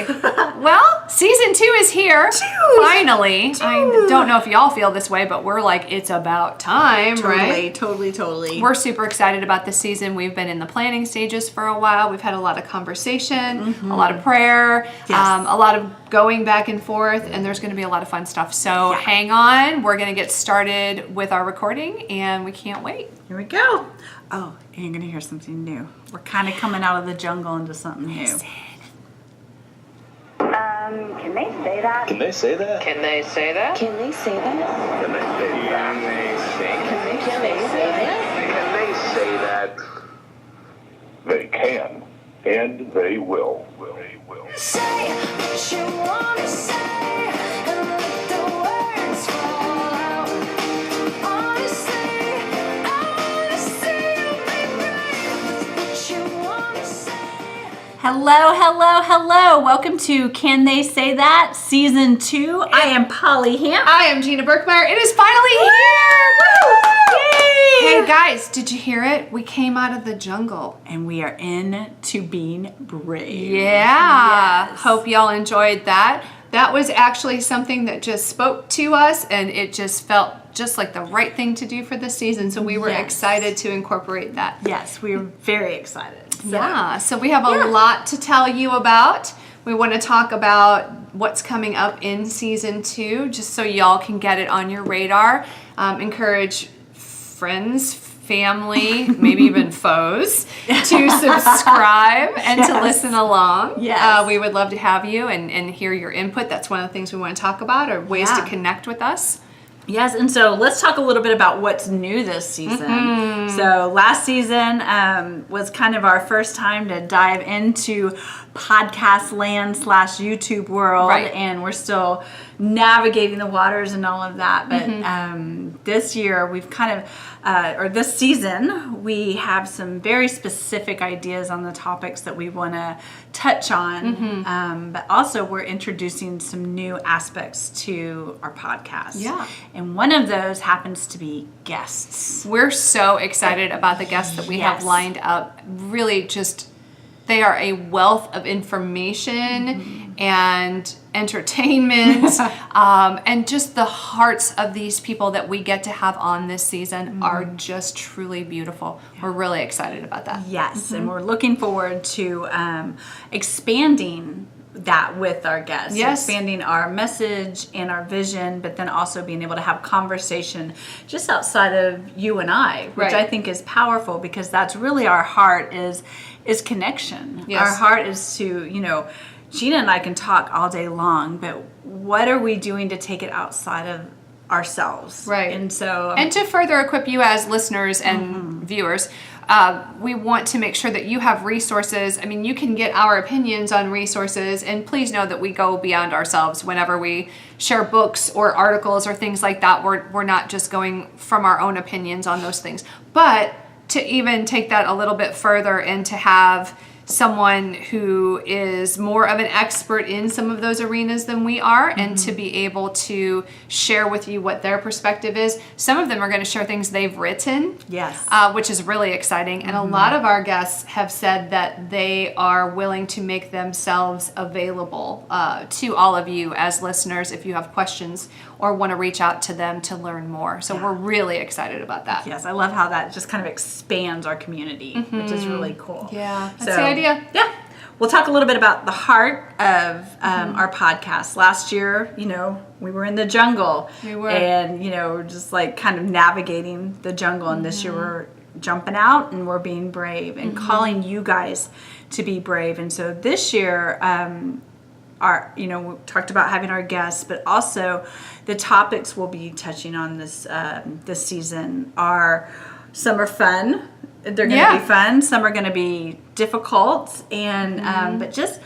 Well, season 2 is here. Finally. I don't know if y'all feel this way, but we're like, it's about time, right? Totally. We're super excited about this season. We've been in the planning stages for a while. We've had a lot of conversation, a lot of prayer, a lot of going back and forth, and there's going to be a lot of fun stuff. So hang on. We're going to get started with our recording, and we can't wait. Here we go. Oh, and you're going to hear something new. We're kind of coming out of the jungle into something new. Can they say that? Can they say that? Can they say that? Can they say that? Can they say that? Can they say that? Can they say that? They can, and they will. They will. Say what you wanna say and let the words fall out. Honestly, I wanna see you be brave with what you wanna say. Hello. Welcome to Can They Say That? Season 2. I am Polly Hamp. I am Gina Burkmeyer. It is finally here! Woo! Hey guys, did you hear it? We came out of the jungle. And we are into being brave. Yeah. Yes. Hope y'all enjoyed that. That was actually something that just spoke to us, and it just felt just like the right thing to do for this season. So we were excited to incorporate that. Yes, we were very excited. So we have a lot to tell you about. We want to talk about what's coming up in season 2, just so y'all can get it on your radar. Encourage friends, family, maybe even foes to subscribe and to listen along. Yes. We would love to have you and hear your input. That's one of the things we want to talk about, or ways to connect with us. Yes, and so let's talk a little bit about what's new this season. So last season was kind of our first time to dive into podcast land / YouTube world, and we're still navigating the waters and all of that. But this year we've kind of, or this season, we have some very specific ideas on the topics that we want to touch on. But also we're introducing some new aspects to our podcast. Yeah. And one of those happens to be guests. We're so excited about the guests that we have lined up. Really just, they are a wealth of information and entertainment, and just the hearts of these people that we get to have on this season are just truly beautiful. We're really excited about that. Yes, and we're looking forward to expanding that with our guests, expanding our message and our vision, but then also being able to have conversation just outside of you and I, which I think is powerful, because that's really our heart is connection. Our heart is to, Gina and I can talk all day long, but what are we doing to take it outside of ourselves? Right. And so, and to further equip you as listeners and viewers, we want to make sure that you have resources. I mean, you can get our opinions on resources, and please know that we go beyond ourselves whenever we share books or articles or things like that. We're not just going from our own opinions on those things, but to even take that a little bit further and to have someone who is more of an expert in some of those arenas than we are, and to be able to share with you what their perspective is. Some of them are going to share things they've written, which is really exciting. And a lot of our guests have said that they are willing to make themselves available to all of you as listeners if you have questions or want to reach out to them to learn more. So we're really excited about that. Yes, I love how that just kind of expands our community, which is really cool. Yeah, that's the idea. Yeah. We'll talk a little bit about the heart of our podcast. Last year, we were in the jungle. We were. And, we're just like kind of navigating the jungle. And this year we're jumping out and we're being brave and calling you guys to be brave. And so this year, we talked about having our guests, but also the topics we'll be touching on this season are, some are fun. They're going to be fun. Some are going to be difficult, and but just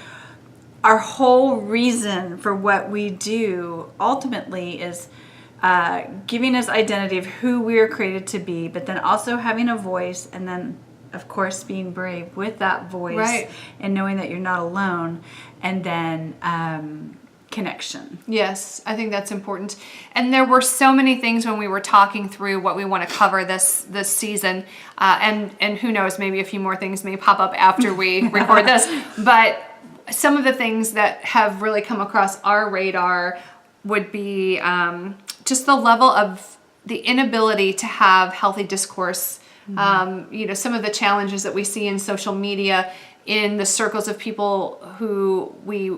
our whole reason for what we do ultimately is giving us identity of who we are created to be, but then also having a voice, and then of course being brave with that voice, and knowing that you're not alone, and then connection. Yes, I think that's important. And there were so many things when we were talking through what we want to cover this season, and who knows, maybe a few more things may pop up after we record this. But some of the things that have really come across our radar would be just the level of the inability to have healthy discourse. Some of the challenges that we see in social media, in the circles of people who we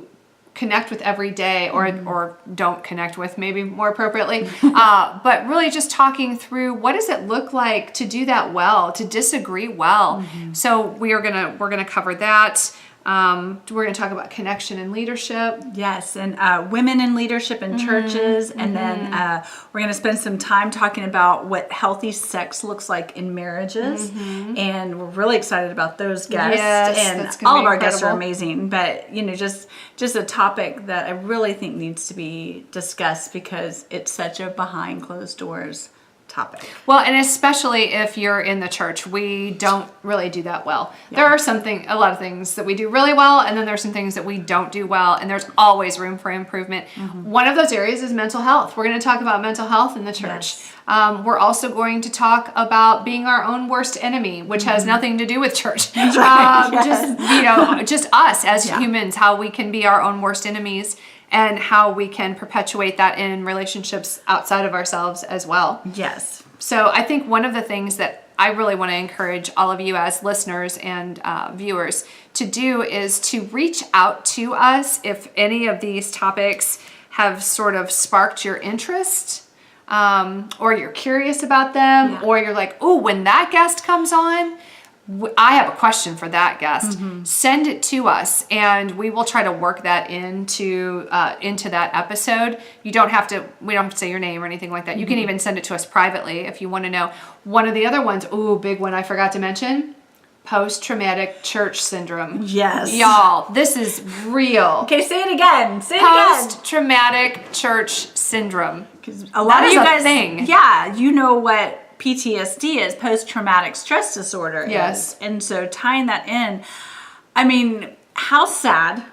connect with every day, or don't connect with, maybe more appropriately, but really just talking through what does it look like to do that well, to disagree well. So we're gonna cover that. We're going to talk about connection and leadership. Yes, and women in leadership in churches. And then we're going to spend some time talking about what healthy sex looks like in marriages. And we're really excited about those guests. Yes, and that's gonna all be of our guests are incredible. amazing. But, just a topic that I really think needs to be discussed because it's such a behind closed doors topic. Well, and especially if you're in the church, we don't really do that well. There are a lot of things that we do really well, and then there's some things that we don't do well, and there's always room for improvement. One of those areas is mental health. We're going to talk about mental health in the church. Yes. We're also going to talk about being our own worst enemy, which has nothing to do with church. Just us as humans, how we can be our own worst enemies, and how we can perpetuate that in relationships outside of ourselves as well. Yes. So I think one of the things that I really want to encourage all of you as listeners and viewers to do is to reach out to us if any of these topics have sort of sparked your interest, or you're curious about them, or you're like, oh, when that guest comes on, I have a question for that guest. Send it to us, and we will try to work that into that episode. We don't have to say your name or anything like that. You can even send it to us privately if you want to know. One of the other ones, big one I forgot to mention, post-traumatic church syndrome. Yes. Y'all, this is real. Okay, say it again. Say it again. Post-traumatic church syndrome. A lot That of is you a guys, thing. yeah, you know what PTSD is, post-traumatic stress disorder. Yes. is. And so tying that in, I mean, how sad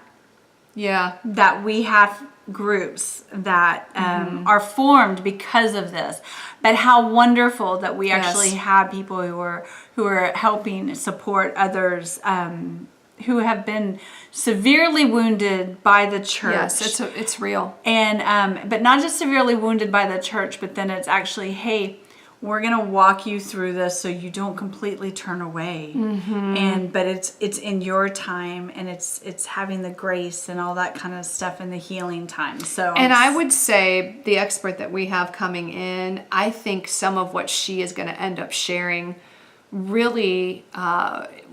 Yeah. that we have groups that are formed because of this, but how wonderful that we actually have people who are helping support others who have been severely wounded by the church. Yes, it's real. And but not just severely wounded by the church, but then it's actually, hey, we're gonna walk you through this so you don't completely turn away. But it's in your time, and it's having the grace and all that kind of stuff in the healing time. So And I would say the expert that we have coming in, I think some of what she is going to end up sharing really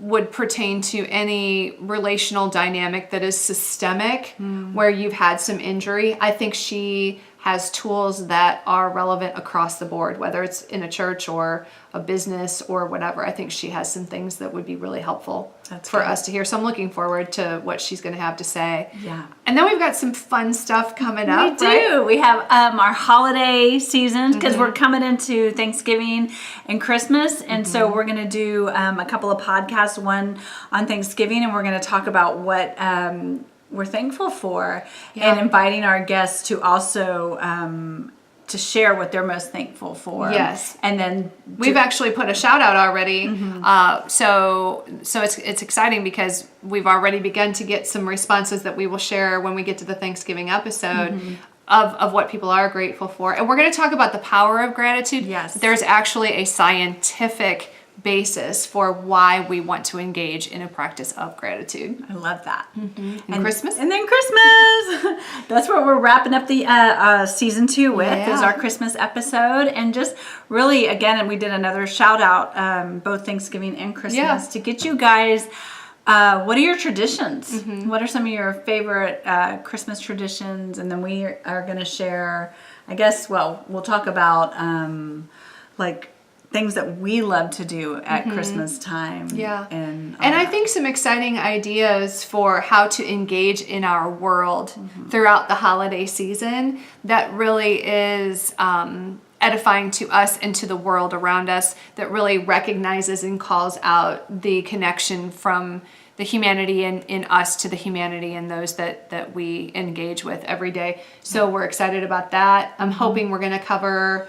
would pertain to any relational dynamic that is systemic, where you've had some injury. I think she has tools that are relevant across the board, whether it's in a church or a business or whatever. I think she has some things that would be really helpful for us to hear. So I'm looking forward to what she's going to have to say. Yeah. And then we've got some fun stuff coming up. We do. Right? We have our holiday season because we're coming into Thanksgiving and Christmas. And so we're going to do a couple of podcasts, one on Thanksgiving, and we're going to talk about what we're thankful for, and inviting our guests to also to share what they're most thankful for. Yes. And then We've actually put a shout out already. So it's exciting because we've already begun to get some responses that we will share when we get to the Thanksgiving episode of what people are grateful for. And we're going to talk about the power of gratitude. Yes. There's actually a scientific basis for why we want to engage in a practice of gratitude. I love that. And Christmas? And then Christmas. That's what we're wrapping up the season 2 with, is our Christmas episode. And just really, again, and we did another shout out both Thanksgiving and Christmas to get you guys, what are your traditions? What are some of your favorite Christmas traditions? And then we are going to share, I guess, we'll talk about like things that we love to do at Christmas time. Yeah. And I think some exciting ideas for how to engage in our world throughout the holiday season that really is edifying to us and to the world around us, that really recognizes and calls out the connection from the humanity in us to the humanity in those that we engage with every day. So we're excited about that. I'm hoping we're going to cover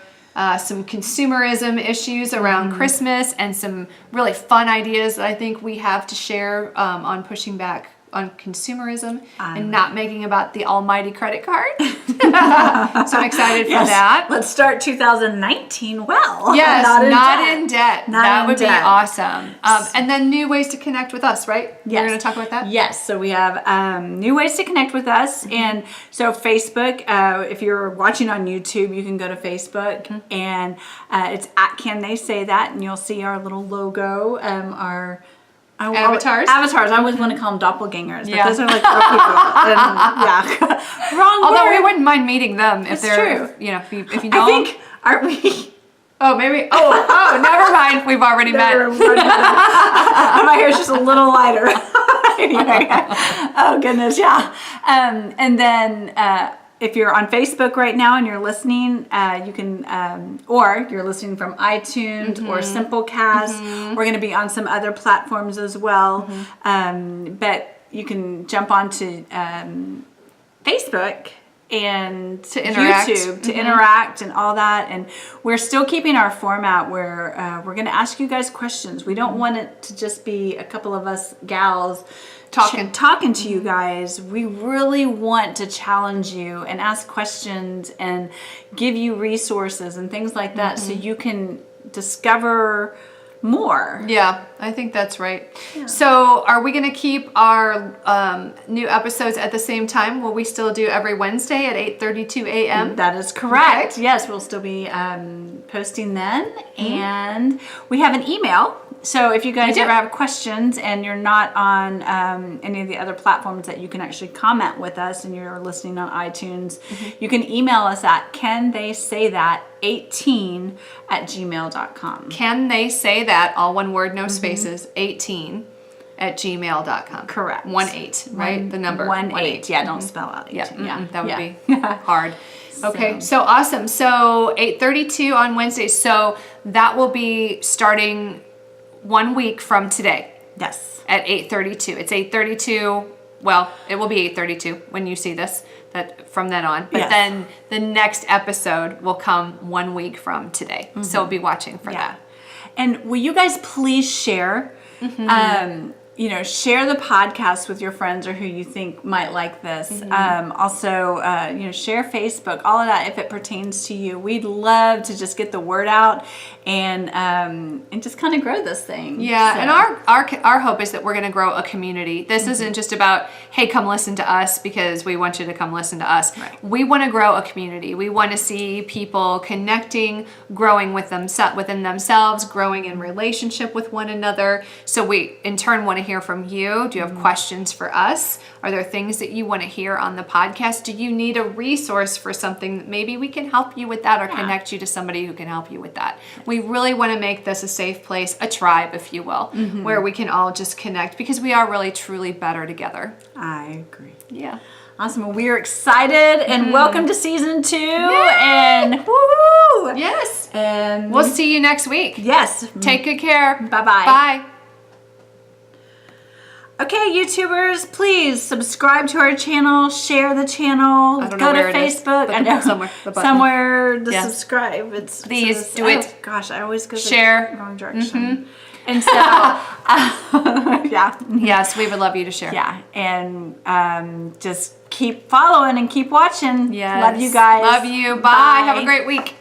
some consumerism issues around Christmas, and some really fun ideas that I think we have to share on pushing back on consumerism and not making about the almighty credit card. So I'm excited for that. Let's start 2019 well. Yes, not in debt. Not That in would debt. be awesome. And then new ways to connect with us, right? Yes. We're going to talk about that? Yes. So we have new ways to connect with us. And so Facebook, if you're watching on YouTube, you can go to Facebook and it's at Can They Say That? And you'll see our little logo, our Avatars? Avatars. I always want to call them doppelgangers, but Yeah. those are like real people. Wrong Although word. we wouldn't mind meeting them if It's they're, true. you know, if you know I them. think, aren't we? Oh, maybe. Oh, never mind. We've already met. My hair's just a little lighter. Anyway, oh goodness, yeah. And then if you're on Facebook right now and you're listening, you can, or you're listening from iTunes or Simplecast. We're going to be on some other platforms as well. But you can jump onto Facebook and To interact. YouTube to interact and all that. And we're still keeping our format where we're going to ask you guys questions. We don't want it to just be a couple of us gals talking to you guys. We really want to challenge you and ask questions and give you resources and things like that so you can discover more. Yeah, I think that's right. So are we going to keep our new episodes at the same time? Will we still do every Wednesday at 8:32 a.m.? That is correct. Yes, we'll still be posting then. And we have an email. So if you guys do. ever have questions and you're not on any of the other platforms that you can actually comment with us and you're listening on iTunes, you can email us at cantheysaythat18@gmail.com. Can they say that? All one word, no spaces, 18@gmail.com. Correct. 18, right? The number. 18. Yeah, don't spell out 18. Yeah, that would Yeah. be hard. Okay, so awesome. So 8:32 on Wednesdays. So that will be starting 1 week from today Yes. at 8:32. It's 8:32. Well, it will be 8:32 when you see this. That from then on. But Yes. then the next episode will come 1 week from today. So be watching for Yeah. that. And will you guys please share, share the podcast with your friends or who you think might like this. Also, share Facebook, all of that if it pertains to you. We'd love to just get the word out and just kind of grow this thing. Yeah, So- and our hope is that we're going to grow a community. This isn't just about, hey, come listen to us because we want you to come listen to us. Right. We want to grow a community. We want to see people connecting, growing within themselves, growing in relationship with one another. So we, in turn, want to hear from you. Do you have questions for us? Are there things that you want to hear on the podcast? Do you need a resource for something that maybe we can help you with that or connect you to somebody who can help you with that? We really want to make this a safe place, a tribe, if you will, where we can all just connect because we are really, truly better together. I agree. Yeah. Awesome. Well, we are excited and welcome to season 2. And woohoo! Yes. And We'll see you next week. yes. Take good care. Bye-bye. Bye. Okay, YouTubers, please subscribe to our channel, share the channel, I don't go know to where it is, Facebook. but I know somewhere, the button. somewhere to Yeah. subscribe. It's Please it's- do it. oh, gosh, I always go Share. the wrong direction. And so, yeah, Yes, we would love you to share. yeah, and just keep following and keep watching. Yes. Love you guys. Love you. Bye. Have a great week.